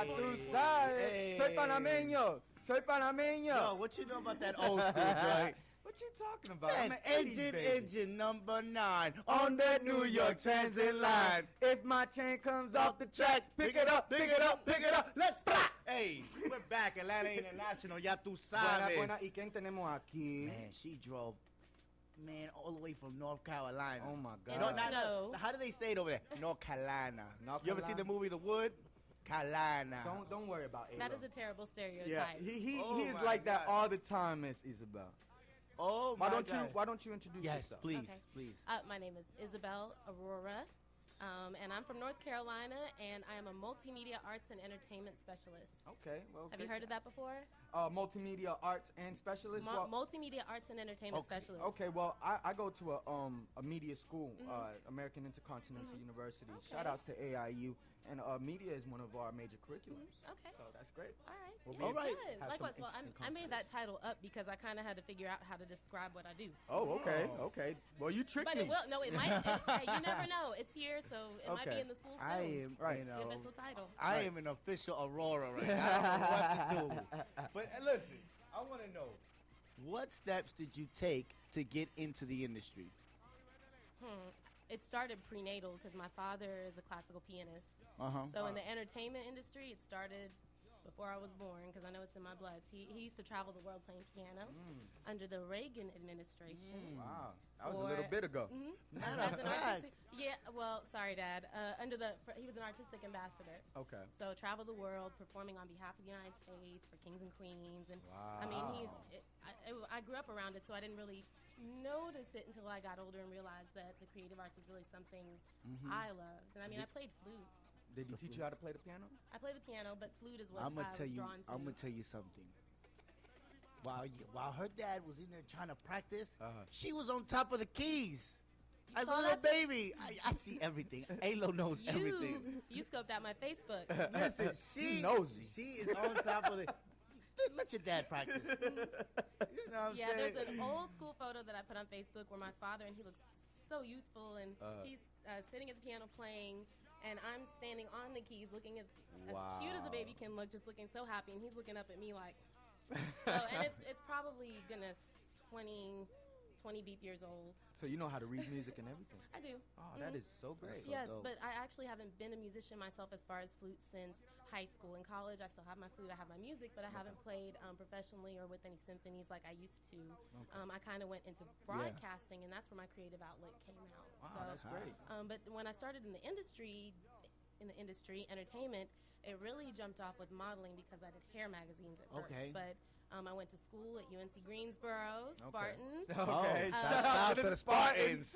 Ya tú sabes. Soy panameño. Soy panameño. Yo, what you know about that old school joint? What you talking about? Man, I'm an 80s baby. engine number 9 on that New York Transit line. If my train comes off the track, pick it up, pick it up, pick it up. Let's stop. Hey, we're back. Atlanta International. Ya tú sabes. Buena. ¿Y quién tenemos aquí? Man, she drove, all the way from North Carolina. Oh, my God. No, how do they say it over there? North Carolina. North You ever see the Carolina? movie The Wood? Carolina. Don't worry about it. That is a terrible stereotype. Yeah, he is my like that God. all the time, Miss Isabel. Oh my God. Why don't you introduce Yes, yourself? please, Okay. please. My name is Isabel Aurora, and I'm from North Carolina, and I am a multimedia arts and entertainment specialist. Okay, well. Have you heard of that before? Multimedia arts and specialist. Multimedia arts and entertainment specialist. Okay, well, I go to a media school, American Intercontinental University. Okay. Shout outs to AIU, and media is one of our major curriculums. Okay. So that's great. All right. We'll Yeah, All right. good. have Likewise. some Well, interesting I made content. that title up because I kind of had to figure out how to describe what I do. Oh, okay. Well, you tricked But me. it will. No, it might. Hey, you never know. It's here, so it might be Okay. in the school soon. I am, Right. The official title. I am an official Aurora right now. I don't know what to do. But listen, I want to know, what steps did you take to get into the industry? It started prenatal because my father is a classical pianist. Uh-huh. So in the entertainment industry, it started before I was born because I know it's in my blood. He used to travel the world playing piano under the Reagan administration. Wow, that was a little bit ago. Matter As of an fact, artistic, yeah. Well, sorry, Dad. He was an artistic ambassador. Okay. So travel the world, performing on behalf of the United States for kings and queens, and Wow. I mean, I grew up around it, so I didn't really notice it until I got older and realized that the creative arts is really something I loved. And I mean, I played flute. Did he teach you how to play the piano? I play the piano, but flute is what I'm I gonna was tell you. drawn to. I'm gonna tell you something. While her dad was in there trying to practice, she was on top of the keys. As a saw little that? baby, I see everything. Alo knows everything. You scoped out my Facebook. Listen, she nosy. She is on top of the. Dude, let your dad practice. You know what I'm Yeah, saying? there's an old school photo that I put on Facebook where my father, and he looks so youthful, and he's sitting at the piano playing, and I'm standing on the keys looking as cute as a baby can look, just looking so happy, and he's looking up at me like, so, and it's probably, goodness, 20 beep years old. So you know how to read music and everything. I do. Oh, that is so great. Yes, dope. but I actually haven't been a musician myself as far as flute since high school. In college, I still have my flute, I have my music, but I haven't played professionally or with any symphonies like I used to. I kind of went into broadcasting, and that's where my creative outlet came out. Wow, So, that's great. but when I started in the industry, entertainment, it really jumped off with modeling because I did hair magazines at Okay. first. But I went to school at UNC Greensboro, Spartans. Okay, Oh, shout out to the Spartans.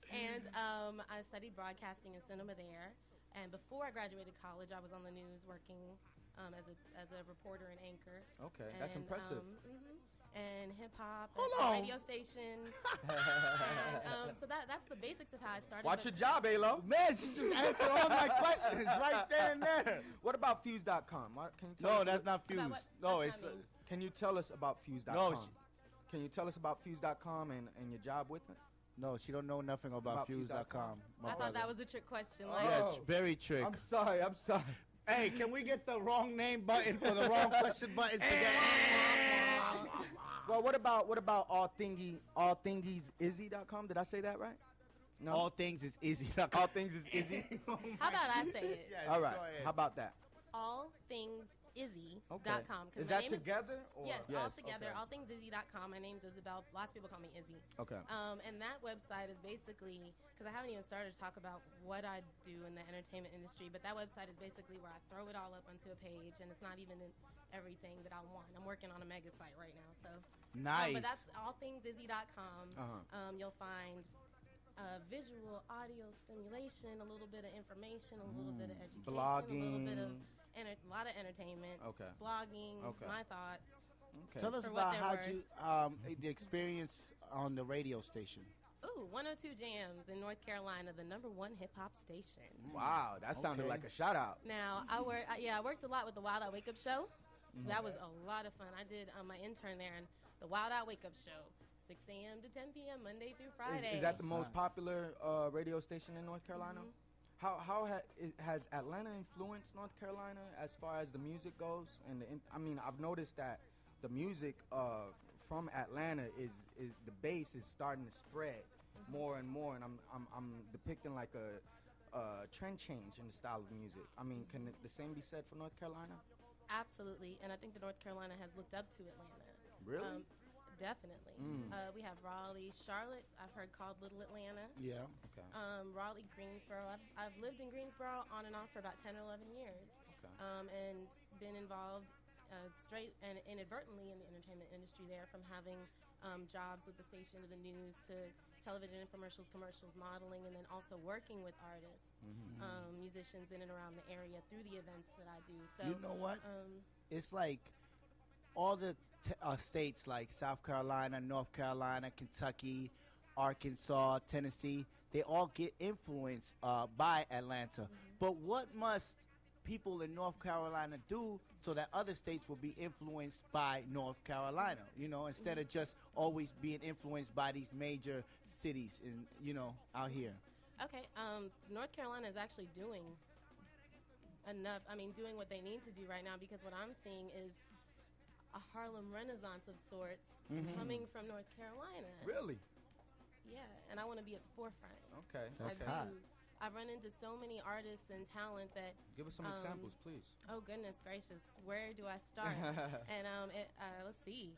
And I studied broadcasting and cinema there. And before I graduated college, I was on the news working as a reporter and anchor. Okay, that's impressive. And hip hop, Hold and on. radio station. And, so that's the basics of how I started. Watch but- your job, Alo. Man, she just answered all my questions right there and there. What about Fuse.com? Can you tell No, us that's not Fuse. About what? No, That's it's not me. Can you tell us about Fuse.com? No, Can you tell us about Fuse.com and your job with it? no, she don't know nothing about About Fuse.com. I thought that was a trick question. Like, Yeah, Oh. very trick. I'm sorry. Hey, can we get the wrong name button for the wrong question button together? Well, what about allthingiesizzy.com? Did I say that right? No. All things is easy. All things is Izzy. how about I say it? Yes, All go right. ahead. How about that? Allthingsizzy.com. Okay. 'cause Is my that name together? Or? Yes, all Yes, together. okay. Allthingsizzy.com. My name's Isabel. Lots of people call me Izzy. Okay. And that website is basically, because I haven't even started to talk about what I do in the entertainment industry, but that website is basically where I throw it all up onto a page, and it's not even in everything that I want. I'm working on a mega site right now, so. Nice. But that's allthingsizzy.com. Uh-huh. You'll find visual, audio stimulation, a little bit of information, a little bit of education, a little bit of a lot of entertainment, Okay. blogging, Okay. my thoughts. Okay. Tell us For what about they're how you the experience on the radio station. Ooh, 102 Jams in North Carolina, the #1 hip hop station. Wow, that sounded Okay. like a shout out. Now, I worked a lot with the Wild Out Wake Up Show. That was a lot of fun. I did my intern there, and the Wild Out Wake Up Show, 6 a.m. to 10 p.m. Monday through Friday. Is that the most popular radio station in North Carolina? Has Atlanta influenced North Carolina as far as the music goes? And I mean, I've noticed that the music from Atlanta is the bass is starting to spread more and more, and I'm depicting like a trend change in the style of music. I mean, can the same be said for North Carolina? Absolutely, and I think that North Carolina has looked up to Atlanta. Really? Definitely. We have Raleigh, Charlotte. I've heard called Little Atlanta. Yeah. Okay. Raleigh, Greensboro. I've lived in Greensboro on and off for about 10 or 11 years. Okay. And been involved straight and inadvertently in the entertainment industry there, from having jobs with the station to the news to television infomercials, commercials, modeling, and then also working with artists, musicians in and around the area through the events that I do. So You know what? It's like all the states like South Carolina, North Carolina, Kentucky, Arkansas, Tennessee, they all get influenced by Atlanta. But what must people in North Carolina do so that other states will be influenced by North Carolina, you know, instead of just always being influenced by these major cities in, you know, out here? Okay, North Carolina is actually doing enough. I mean, doing what they need to do right now, because what I'm seeing is a Harlem Renaissance of sorts coming from North Carolina. Really? Yeah, and I want to be at the forefront. Okay. That's okay. hot. I've run into so many artists and talent that. Give us some examples, please. Oh goodness gracious, where do I start? And let's see,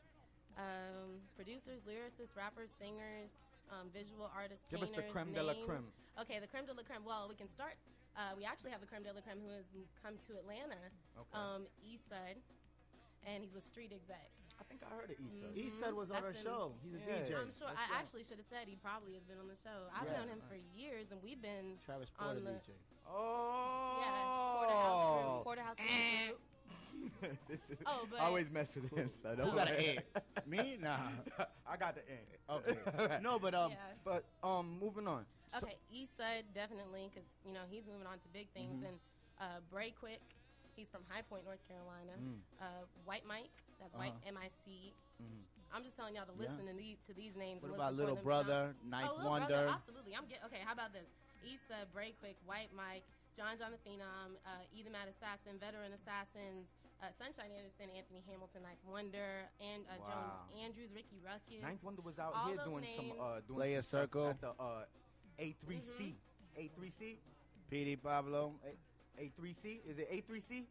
producers, lyricists, rappers, singers, visual artists, Give painters. us the creme de la names. creme. Okay, the creme de la creme. Well, we can start. We actually have the creme de la creme who has come to Atlanta, Okay. Eastside, and he's with Street Execs. I think I heard of Issa. Eastside was on our That's show. He's a Yeah. DJ. I'm sure. That's I right. actually should have said he probably has been on the show. I've Yeah. known him for years, and we've been Travis on Porter the DJ. Oh. Porterhouse Group. This is, Oh, but- I always mess with him, so Who don't got an worry. A? Me? Nah. I got the end. Okay. No, but Yeah. But moving on. So- Okay, Eastside definitely, because you know he's moving on to big things. And Bray Quick, he's from High Point, North Carolina. White Mike, that's White MIC. I'm just telling y'all to listen to these names. what and about listen Little for Brother, themselves. Ninth Little Wonder? Brother, absolutely. Okay, how about this? Issa, Bray Quick, White Mike, John the Phenom, Ether Mad Assassin, Veteran Assassins, Sunshine Anderson, Anthony Hamilton, Ninth Wonder, and Jones Andrews, Ricky Ruckus. Ninth Wonder was out all here those doing names. some Player some stuff Circle. at the A3C. A3C? P.D. Pablo. A3C? Is it A3C?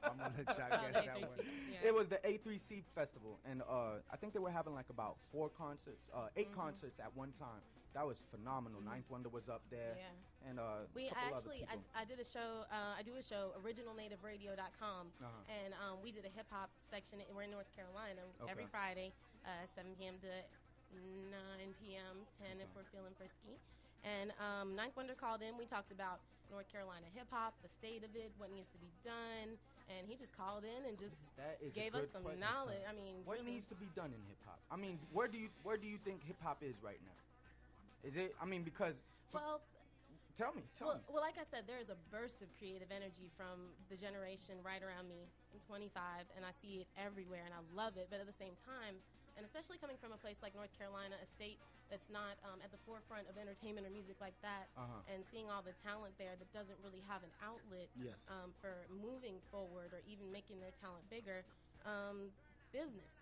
I'm going to let y'all Oh, guess the that A3C, one. yeah. It was the A3C festival, and I think they were having like about 8 concerts at one time. That was phenomenal. Ninth Wonder was up there, Yeah. and We couple actually, other people. I did a show. I do a show, originalnativeradio.com, and we did a hip hop section. We're in North Carolina every Okay. Friday, 7 p.m. to 9 p.m., 10 if we're feeling frisky. And Ninth Wonder called in. We talked about North Carolina hip hop, the state of it, what needs to be done, and he just called in and just That is a gave us good some question, knowledge. son. I mean, What really. needs to be done in hip hop? I mean, where do you think hip hop is right now? Is it? I mean, because Well, tell me. Well, like I said, there is a burst of creative energy from the generation right around me. I'm 25, and I see it everywhere, and I love it. But at the same time, and especially coming from a place like North Carolina, a state that's not at the forefront of entertainment or music like that, and seeing all the talent there that doesn't really have an outlet Yes. for moving forward or even making their talent bigger, business.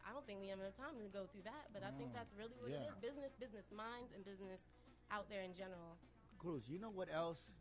I don't think we have enough time to go through that, but I think that's really what it Yeah. is. Business minds, and business out there in general. Cruz, you know what else